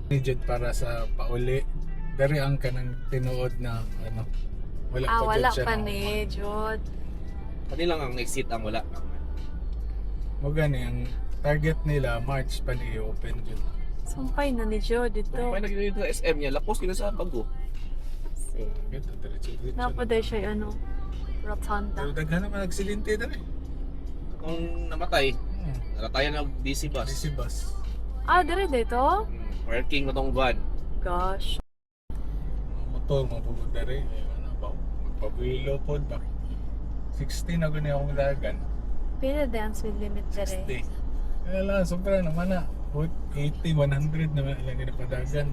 Ni para sa pauli. Dari ang kanang tinuod na ano. Wala pa Wala jud siya pa na ni Jod. Kanilang ang exit ang wala. mo gani ang target nila March pa ni open jud. Sumpay na ni Jod dito. Kung pa nagdito sa SM niya, lapos kina sa bago. Gito diretso. Napaday siya ano, rotunda. Pero daghan naman nagsilinte dali. Kung namatay, naratayan ng DC bus. DC bus. Dire dito? Working na tong van. Gosh. Mga motor mabugod dali. Ano ba? Magpabuilo pod ba. 16 na gani akong dagan. Pila dance with limit dere. 60. Kaya lang, sobra naman na. 80, 100 naman lang ginapadagan.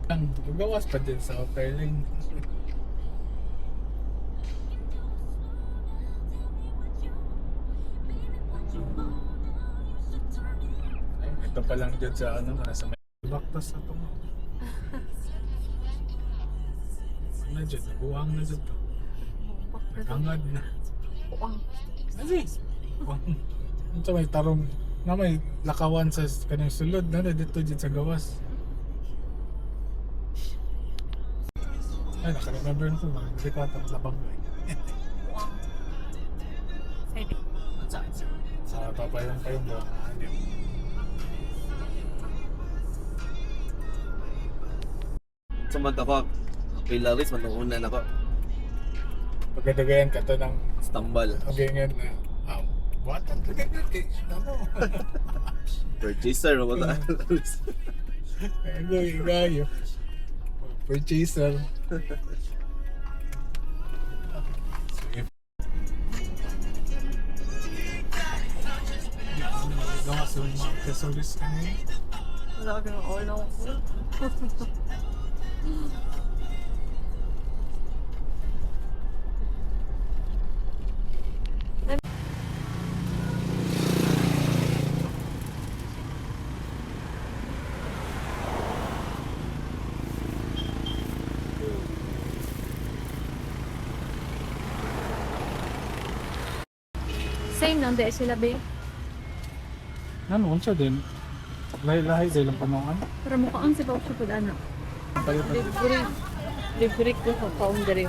Ang gawas pa din sa outer lane. Ito pa lang dyan sa ano, nasa may baktas na ito. Ano dyan, nabuhang na dyan to. Nagangad na. Puang. Kasi, ano sa may tarong na may lakawan sa kanang sulod na dito dyan sa gawas. Ay, naka-remember na ito, mga delikata at labang ba. Sa papayong kayong ba? Sumanta ko, Pilaris, manuunan ako. Pagkadagayan ka to ng Stambal. ganyan na, what ang ganyan kay ano? Purchaser, wala. Gayo. Purchaser. Gawa sa mga accessories kanina. Wala ka ng ulo ko. Same lang, di sila ba? Ano, unsa din? Lahi-lahi din ang panungan. Pero mukhang si Pao siya po ano. Libre. Libre ko sa paong dere.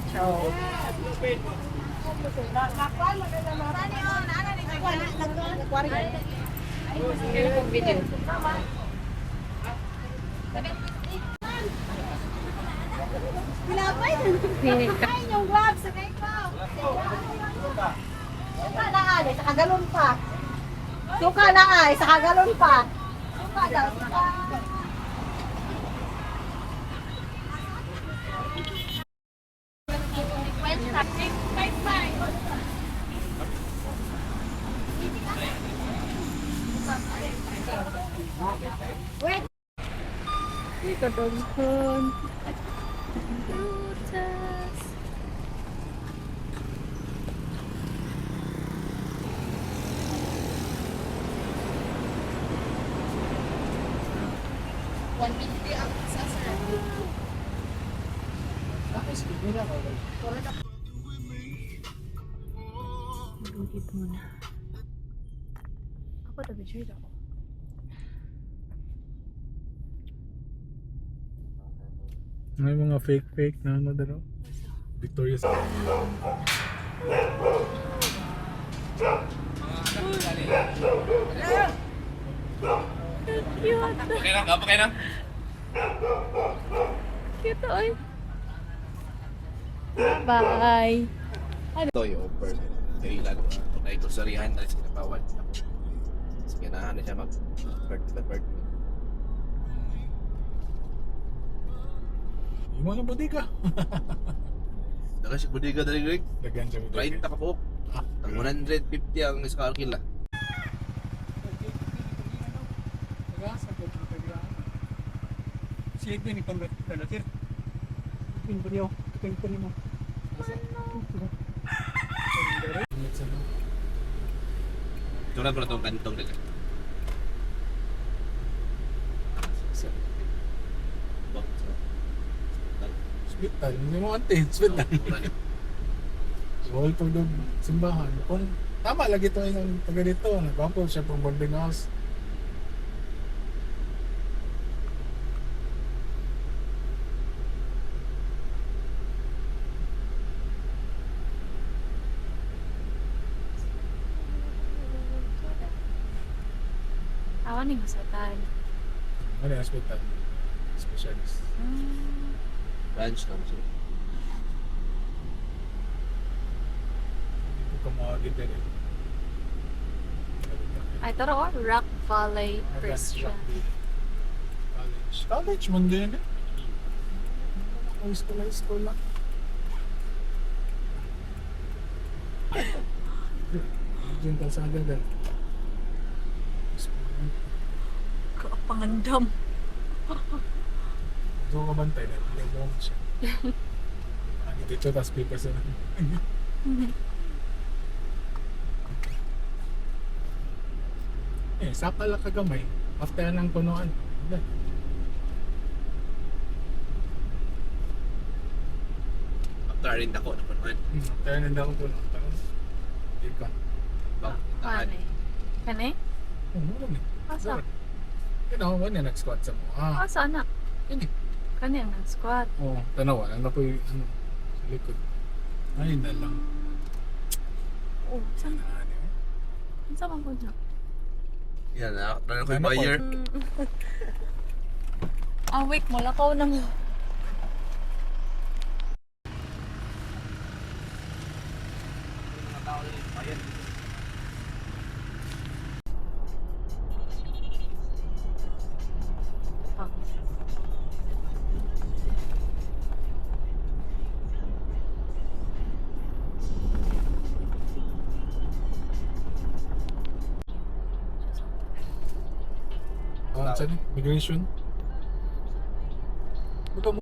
Ciao. Kaya kong video. Kain yung gloves sa kay ko. Suka na ay, sa kagalon pa. Suka na ay, sa kagalon pa. Suka daw, suka. Wait. Ito dongkon. Butas. Lugit muna. Ako tabi-trade ako. May mga fake na ano daw. Victoria's. Cute. Okay na, okay na. Cute oy. Bye. Ito yung offer. Kailan ko. Kung na ito sarihan na sa kapawad. Sige na siya mag-bird. Yung mga bodega. Daga siya budiga dali Greg. Dagan siya 30 bodega. ka po. Ang 150 ang iskal kila. Siya din ikon ba? Sir. Pin beliau, pin mo. Ituran ko na itong kantong nila. Hospital, hindi mo ante, hospital. Bawal po doon simbahan. Kung tama lagi ito yung taga dito. Nagpapo siya pang boarding house. Awan ni masatan. Ano yung hospital? Specialist. Branch lang siya. Hindi ko mawagin din eh. Ay, taro, Rock Valley Christian. College. College man din eh. High school lang. Diyan kalsada din. Kapangandam. Doon ka bantay na. Hindi mo siya. Dito tapos papers na. Saka lang kagamay. After ng punuan. Wala. After rin ako na punuan. After ng akong punuan. Hindi ka. Kane? Kane? Mura ni. Asa? Kinawa niya nag-squat sa mo. Asa anak? Yun eh. Kane ang nag-squat. Oo, tanawa. Ang na po yung sa likod. Ay na lang. Oh, saan? Ano yun? Saan man po na? Yan, nakakita ko yung Ano po? buyer. Wait mo, lakaw na mo. Saan eh? Migration? Buka mo.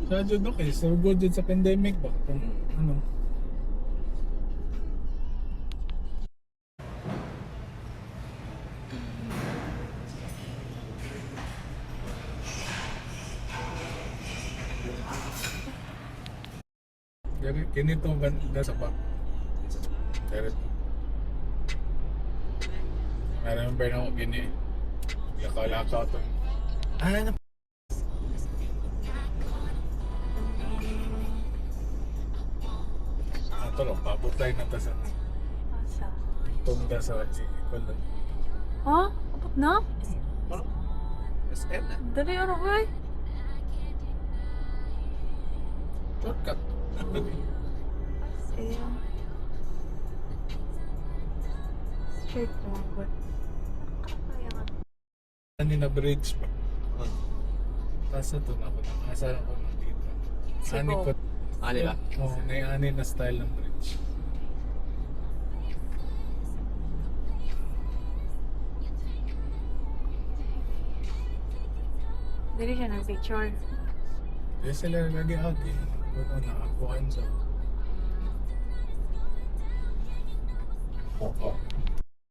Sa dyan doon kayo, surugod dyan sa pandemic ba? Kung ano? Kinito ganda sa pa. Pero remember na ako gini. Lakaw-lakaw to. Ano? Ato lang, pabutay na ta sa Asa? tunda sa ikon na. Ha? Abot na? SM na. Dali ano ba? Shortcut. Straight lang ko. Kaya nga. Ano na bridge ba? Tapos ito na ako, nakasal ako ng dito. Sigo. Ani ko. Ano ba? Oo, ani na style ng bridge. Dali siya ng picture. Kaya sila lagi out eh. Kung nakakuhaan sa. Oo.